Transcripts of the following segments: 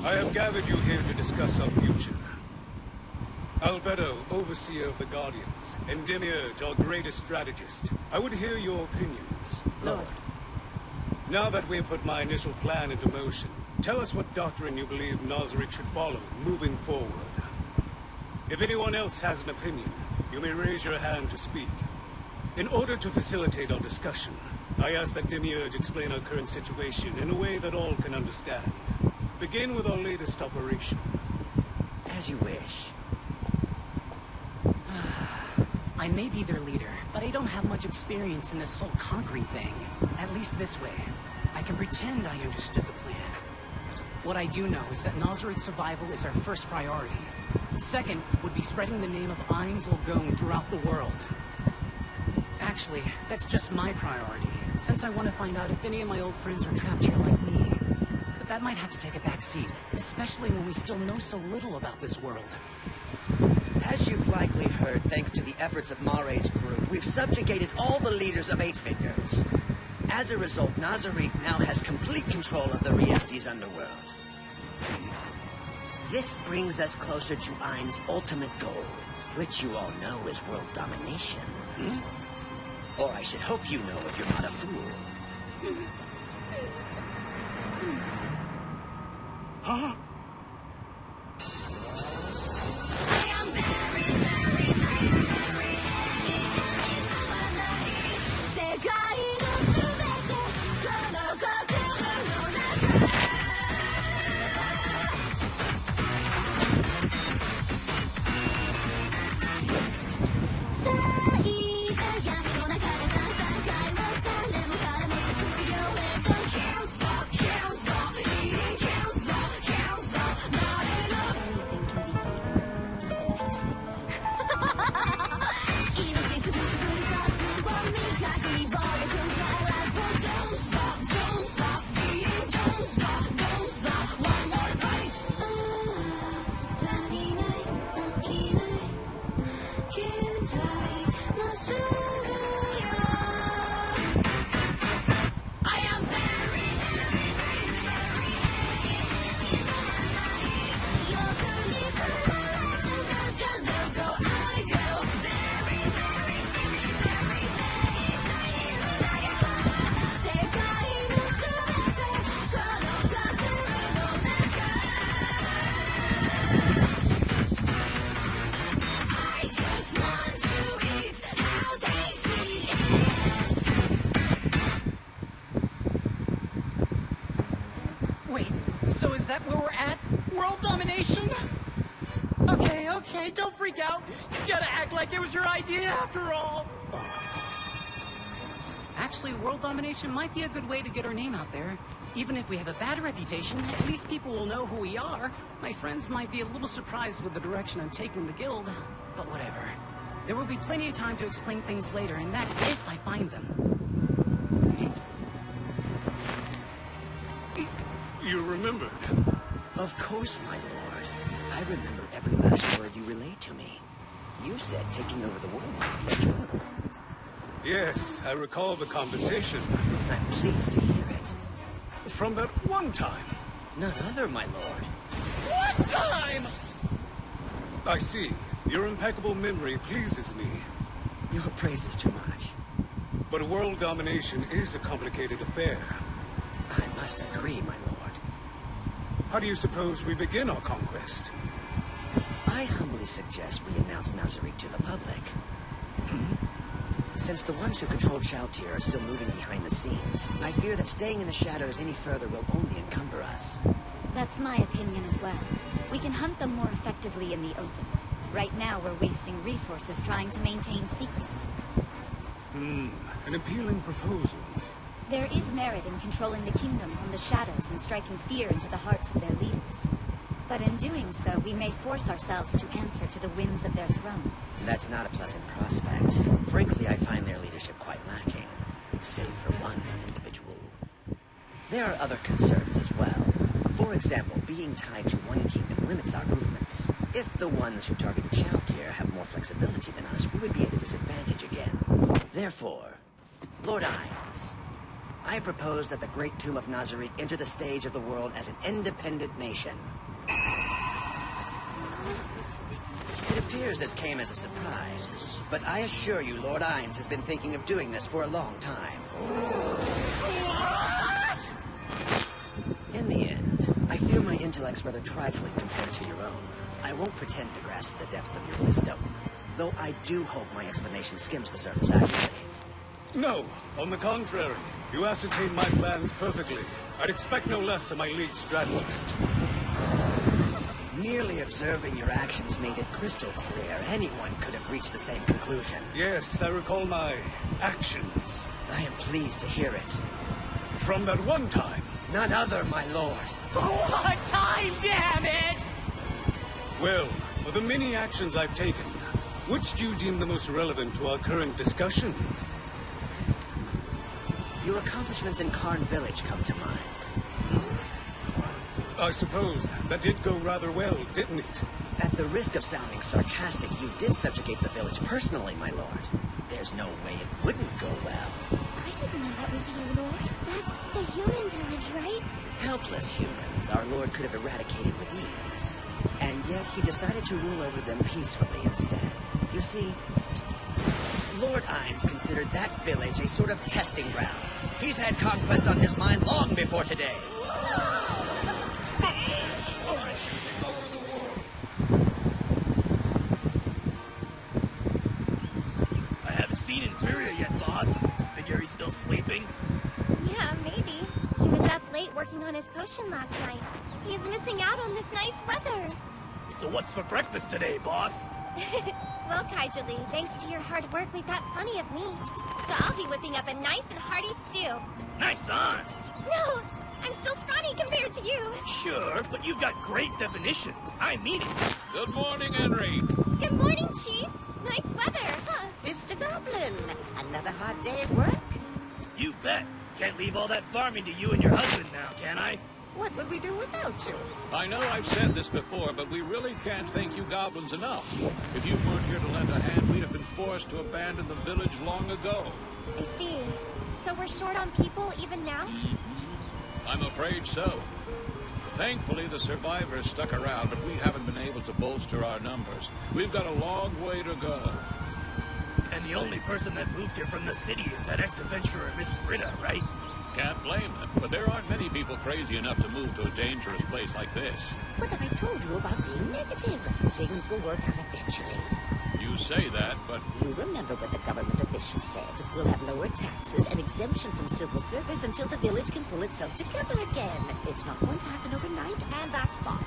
I have gathered you here to discuss our future. Albedo, Overseer of the Guardians, and Demiurge, our greatest strategist. I would hear your opinions. Lord. Now that we have put my initial plan into motion, tell us what doctrine you believe Nazarick should follow, moving forward. If anyone else has an opinion, you may raise your hand to speak. In order to facilitate our discussion, I ask that Demiurge explain our current situation in a way that all can understand. Begin with our latest operation. As you wish. I may be their leader, but I don't have much experience in this whole conquering thing. At least this way. I can pretend I understood the plan. What I do know is that Nazarick's survival is our first priority. Second would be spreading the name of Ainz Olgone throughout the world. Actually, that's just my priority, since I want to find out if any of my old friends are trapped here like me. But that might have to take a back seat, especially when we still know so little about this world. As you've likely heard, thanks to the efforts of Mare's group, we've subjugated all the leaders of Eight Fingers. As a result, Nazarick now has complete control of the Riestes underworld. This brings us closer to Ainz's ultimate goal, which you all know is world domination. Or I should hope you know if you're not a fool. Huh? So is that where we're at? World domination? Okay, don't freak out. You gotta act like it was your idea after all. Actually, world domination might be a good way to get our name out there. Even if we have a bad reputation, at least people will know who we are. My friends might be a little surprised with the direction I'm taking the guild, but whatever. There will be plenty of time to explain things later, and that's if I find them. You remembered? Of course, my lord. I remember every last word you relayed to me. You said taking over the world would be a joy. Yes, I recall the conversation. I'm pleased to hear it. From that one time. None other, my lord. What time? I see. Your impeccable memory pleases me. Your praise is too much. But world domination is a complicated affair. I must agree, my lord. How do you suppose we begin our conquest? I humbly suggest we announce Nazarick to the public. Since the ones who control Shoutir are still moving behind the scenes, I fear that staying in the shadows any further will only encumber us. That's my opinion as well. We can hunt them more effectively in the open. Right now, we're wasting resources trying to maintain secrecy. An appealing proposal. There is merit in controlling the kingdom from the shadows and striking fear into the hearts of their leaders. But in doing so, we may force ourselves to answer to the whims of their throne. That's not a pleasant prospect. Frankly, I find their leadership quite lacking, save for one individual. There are other concerns as well. For example, being tied to one kingdom limits our movements. If the ones who targeted Shoutir have more flexibility than us, we would be at a disadvantage again. Therefore, Lord Ainz, I propose that the Great Tomb of Nazarick enter the stage of the world as an independent nation. It appears this came as a surprise, but I assure you Lord Ainz has been thinking of doing this for a long time. In the end, I fear my intellect's rather trifling compared to your own. I won't pretend to grasp the depth of your wisdom, though I do hope my explanation skims the surface accurately. No, on the contrary. You ascertain my plans perfectly. I'd expect no less of my lead strategist. Merely observing your actions made it crystal clear anyone could have reached the same conclusion. Yes, I recall my actions. I am pleased to hear it. From that one time. None other, my lord. What time, damn it! Well, of the many actions I've taken, which do you deem the most relevant to our current discussion? Your accomplishments in Karn Village come to mind. I suppose that did go rather well, didn't it? At the risk of sounding sarcastic, you did subjugate the village personally, my lord. There's no way it wouldn't go well. I didn't know that was you, Lord. That's the human village, right? Helpless humans our lord could have eradicated with ease. And yet he decided to rule over them peacefully instead. You see, Lord Ainz considered that village a sort of testing ground. He's had conquest on his mind long before today. I haven't seen Inferior yet, boss. Figure he's still sleeping? Yeah, maybe. He was up late working on his potion last night. He's missing out on this nice weather. So what's for breakfast today, boss? Well, Kaijali, thanks to your hard work, we've got plenty of meat. So I'll be whipping up a nice and hearty stew. Nice arms. No, I'm still scrawny compared to you. Sure, but you've got great definition. I mean it. Good morning, Henry. Good morning, Chief. Nice weather, huh? Mr. Goblin, another hard day at work? You bet. Can't leave all that farming to you and your husband now, can I? What would we do without you? I know I've said this before, but we really can't thank you goblins enough. If you weren't here to lend a hand, we'd have been forced to abandon the village long ago. I see. So we're short on people even now? I'm afraid so. Thankfully, the survivors stuck around, but we haven't been able to bolster our numbers. We've got a long way to go. And the only person that moved here from the city is that ex-adventurer, Miss Britta, right? Can't blame them, but there aren't many people crazy enough to move to a dangerous place like this. What have I told you about being negative? Things will work out eventually. You say that, but You remember what the government officials said. We'll have lower taxes and exemption from civil service until the village can pull itself together again. It's not going to happen overnight, and that's fine.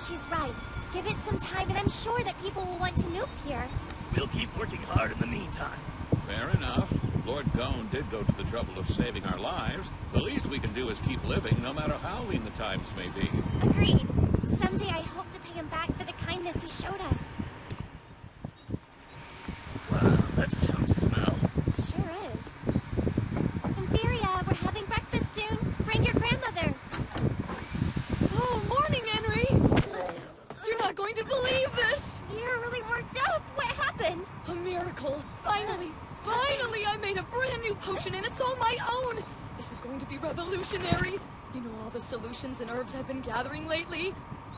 She's right. Give it some time, and I'm sure that people will want to move here. We'll keep working hard in the meantime. fair enough. Lord Gone did go to the trouble of saving our lives. The least we can do is keep living, no matter how lean the times may be. Agreed. Someday I hope to pay him back for the kindness he showed us. Wow, that's some smell. Sure is. Inferior, we're having breakfast soon. Bring your grandmother. Oh, morning, Henry! You're not going to believe this! You're really worked up. What happened? A miracle! Finally! Finally, I made a brand new potion and it's all my own! This is going to be revolutionary! You know all the solutions and herbs I've been gathering lately?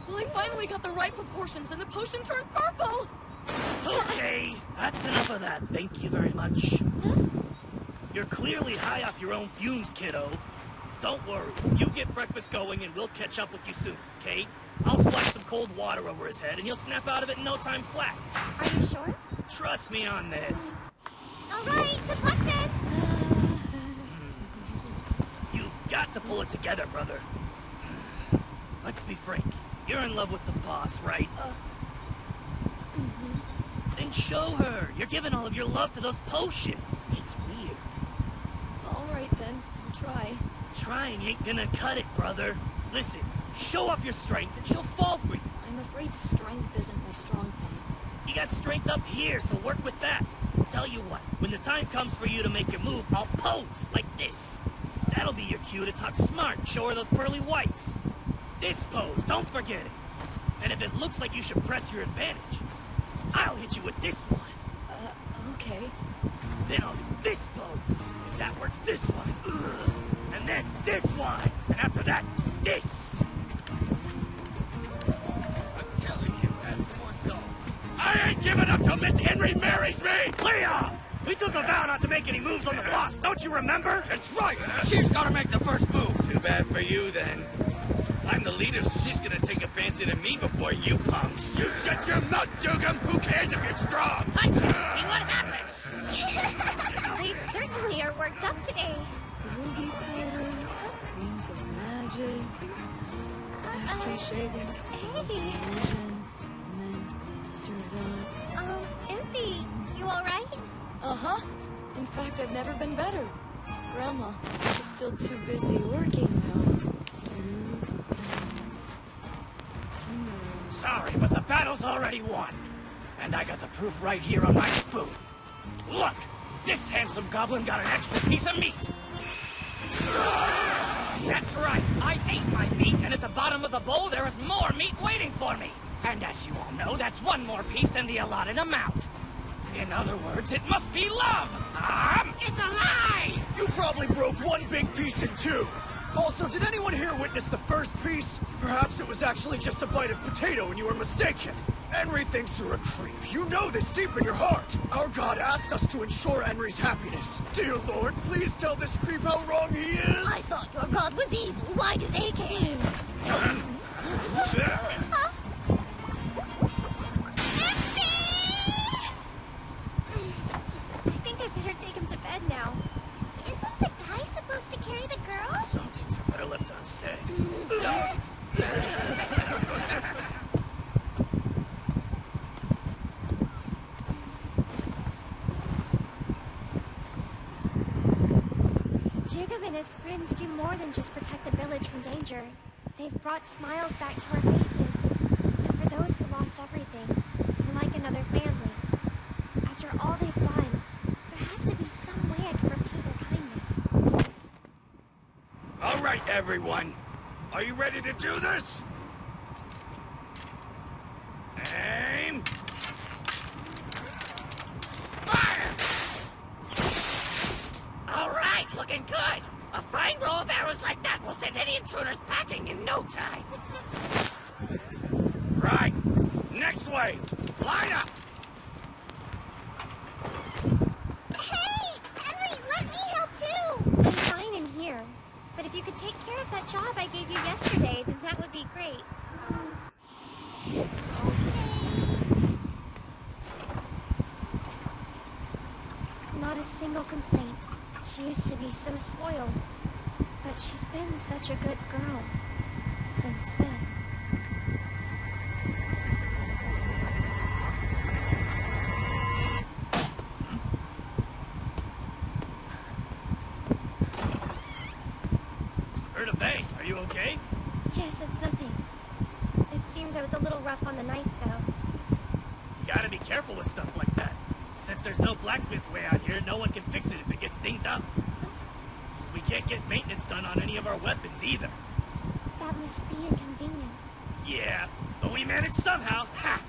Well, I finally got the right proportions and the potion turned purple! Okay, that's enough of that. Thank you very much. You're clearly high off your own fumes, kiddo. Don't worry. You get breakfast going and we'll catch up with you soon, okay? I'll splash some cold water over his head and he'll snap out of it in no time flat. Are you sure? Trust me on this. All right, good luck then. You've got to pull it together, brother. Let's be frank. You're in love with the boss, right? Then show her. You're giving all of your love to those potions. It's weird. All right, then. I'll try. Trying ain't gonna cut it, brother. Listen, show off your strength and she'll fall for you. I'm afraid strength isn't my strong point. You got strength up here, so work with that. Tell you what, when the time comes for you to make your move, I'll pose like this. That'll be your cue to talk smart and show her those pearly whites. This pose, don't forget it. And if it looks like you should press your advantage, I'll hit you with this one. Okay. Then I'll do this pose. If that works, this one. Ugh. And then this one. And after that, this. I'm telling you, add some more salt. I ain't giving up till Miss Henry marries me! Lay off! We took a vow not to make any moves on the boss, don't you remember? That's right! She's gotta make the first move! Too bad for you, then. I'm the leader, so she's gonna take a fancy to me before you punks. You shut your mouth, Jugum! Who cares if you're strong? I just see what happens! They certainly are worked up today. Ruby powder, rings of magic, ashtray shavings, some illusion, and then stir it up. Impy, you alright? Uh-huh. In fact, I've never been better. Grandma is still too busy working, though. Sorry, but the battle's already won. And I got the proof right here on my spoon. Look! This handsome goblin got an extra piece of meat! That's right! I ate my meat, and at the bottom of the bowl there is more meat waiting for me! And as you all know, that's one more piece than the allotted amount. In other words, it must be love! It's a lie! You probably broke one big piece in two. Also, did anyone here witness the first piece? Perhaps it was actually just a bite of potato and you were mistaken. Henry thinks you're a creep. You know this deep in your heart. Our god asked us to ensure Henry's happiness. Dear Lord, please tell this creep how wrong he is. I thought your god was evil. Why do they care? I think I better take him to bed now. Isn't the guy supposed to carry the girl? Some things are better left unsaid. Jacob and his friends do more than just protect the village from danger. They've brought smiles back to our faces. And for those who lost everything, they're like another family. After all they've done, there has to be some way I can repay their kindness. All right, everyone. Are you ready to do this? Aim! Fire! All right, looking good. A fine row of arrows like that will send any intruders packing in no time. Right. Next wave. Line up. Hey! Henry, let me help too! I'm fine in here. But if you could take care of that job I gave you yesterday, then that would be great. Okay. Not a single complaint. She used to be so spoiled. But she's been such a good girl since then. Heard a bang. Are you okay? Yes, it's nothing. It seems I was a little rough on the knife, though. You gotta be careful with stuff like that. Since there's no blacksmith way out here, no one can fix it if it gets dinged up. We can't get maintenance done on any of our weapons either. That must be inconvenient. Yeah, but we managed somehow. Ha!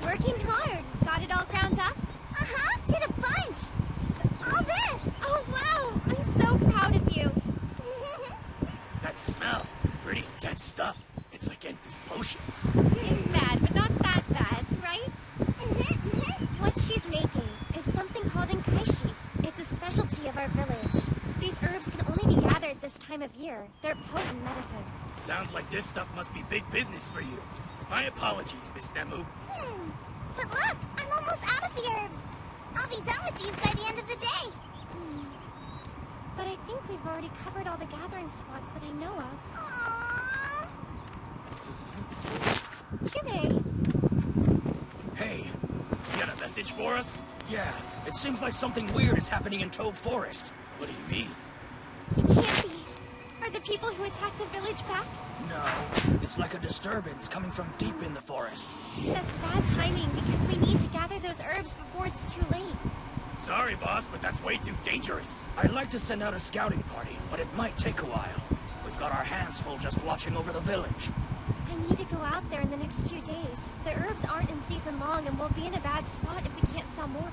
Working hard. Got it all ground up? Uh-huh, did a bunch. All this. Oh, wow. I'm so proud of you. That smell. Pretty intense stuff. It's like Enfys potions. It's bad, but not that bad, right? What she's making is something called enkaishi. It's a specialty of our village. These herbs can only be gathered this time of year. They're potent medicine. Sounds like this stuff must be big business for you. My apologies, Miss Nemu. But look, I'm almost out of the herbs. I'll be done with these by the end of the day. But I think we've already covered all the gathering spots that I know of. Kime. Hey, you got a message for us? Yeah, it seems like something weird is happening in Toad Forest. What do you mean? It can't be. Are the people who attacked the village back? No, it's like a disturbance coming from deep in the forest. That's bad timing because we need to gather those herbs before it's too late. Sorry, boss, but that's way too dangerous. I'd like to send out a scouting party, but it might take a while. We've got our hands full just watching over the village. I need to go out there in the next few days. The herbs aren't in season long, and we'll be in a bad spot if we can't sell more.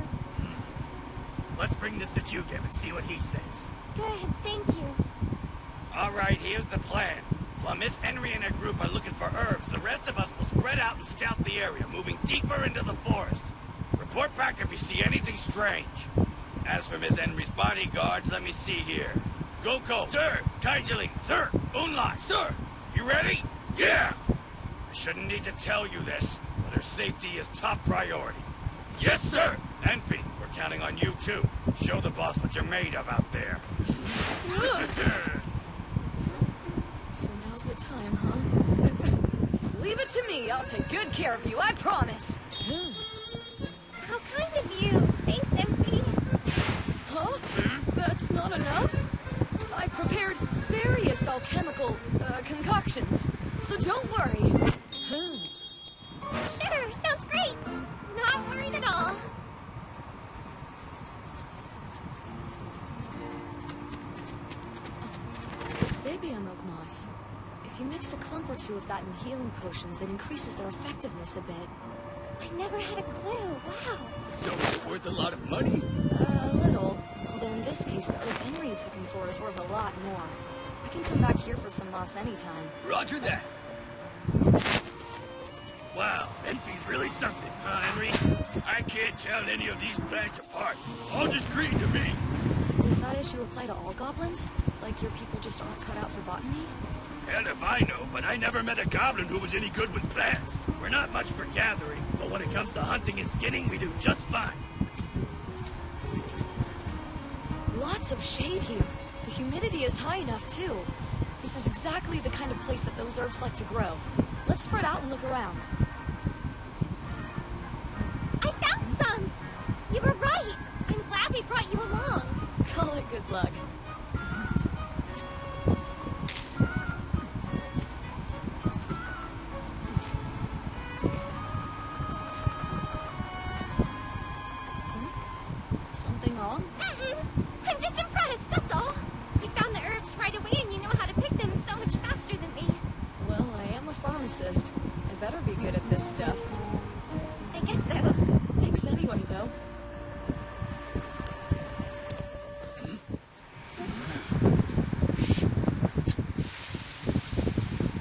Let's bring this to Jugim and see what he says. Good, thank you. All right, here's the plan. While Miss Henry and her group are looking for herbs, the rest of us will spread out and scout the area, moving deeper into the forest. Report back if you see anything strange. As for Miss Henry's bodyguards, let me see here. Goko. Sir. Kaijili. Sir. Unlai. Sir. You ready? Yeah. I shouldn't need to tell you this, but her safety is top priority. Yes, sir. Enfi, we're counting on you too. Show the boss what you're made of out there. So now's the time, huh? Leave it to me. I'll take good care of you, I promise. How kind of you. Thanks, Enfi. Huh? That's not enough? I've prepared various alchemical, concoctions, so don't worry. Sure, sounds great. Not worried at all. It's baby amok moss. If you mix a clump or two of that in healing potions, it increases their effectiveness a bit. I never had a clue. Wow. So it's worth a lot of money? A little. Although in this case, the herb Henry is looking for is worth a lot more. I can come back here for some moss anytime. Roger that. Wow, Enfi's really something, huh, Henry? I can't tell any of these plants apart. All just green to me. Does that issue apply to all goblins? Like your people just aren't cut out for botany? Hell if I know, but I never met a goblin who was any good with plants. We're not much for gathering, but when it comes to hunting and skinning, we do just fine. Lots of shade here. The humidity is high enough, too. This is exactly the kind of place that those herbs like to grow. Let's spread out and look around. I found some! You were right! I'm glad we brought you along. Call it good luck. Something wrong? I'm just impressed, that's all. You found the herbs right away and you know how to pick them so much faster than me. Well, I am a pharmacist. I better be good at this stuff. I guess so. Thanks anyway, though.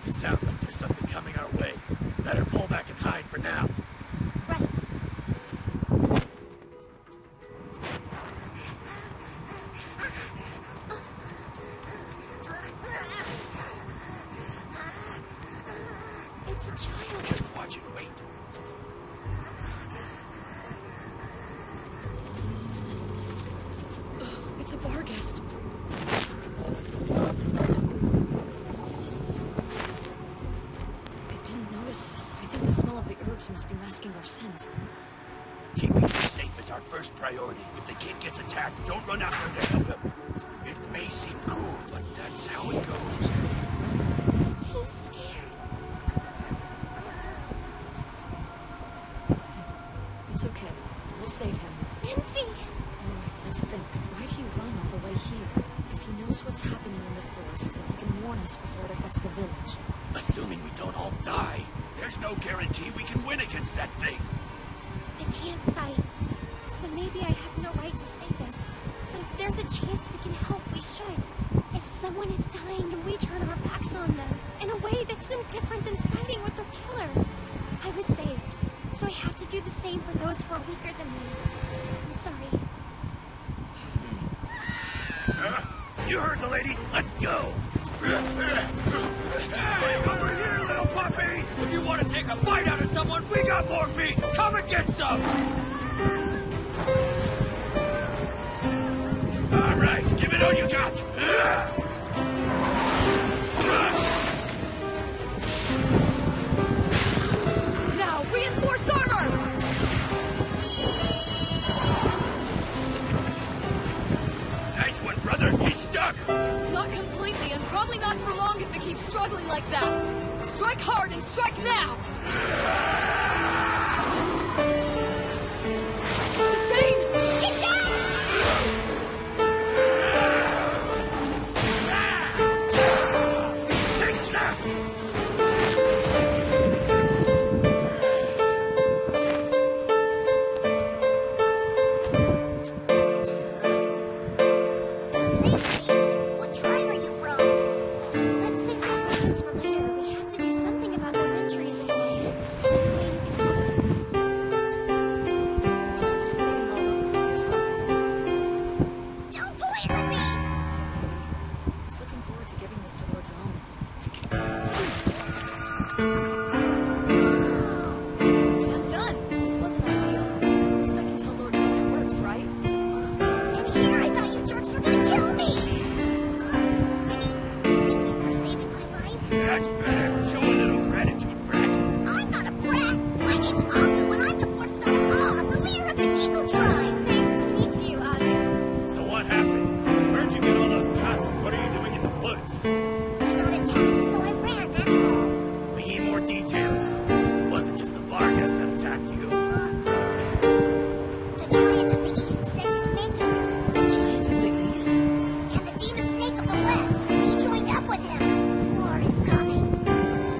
It sounds like there's something coming our way. Better pull back and hide for now. Right. It's a child. Just watch and wait. It's a Varghest. It didn't notice us. I think the smell of the herbs must be masking our scent. Keeping you safe is our first priority. If the kid gets attacked, don't run out there to help him. It may seem cruel, but that's how it goes. He's scared. It's okay. We'll save him. Enfi! Alright, let's think. Why'd he run all the way here? If he knows what's happening in the forest, then he can warn us before it affects the village. Assuming we don't all die, there's no guarantee we can win against that thing. I can't fight, so maybe I have no right to say this. But if there's a chance we can help, we should. If someone is dying and we turn our backs on them, in a way that's no different than siding with their killer. I was saved, so I have to do the same for those who are weaker than me. I'm sorry. You heard the lady. Let's go. Hey, over here, little puppy! If you want to take a bite out of someone, we got more meat! Come and get some! All right, give it all you got! Now, reinforce armor! Nice one, brother. He's stuck. Not completely, and probably not for long if it keeps struggling like that. Strike hard and strike now! Jane! Get down! Take that! Bye.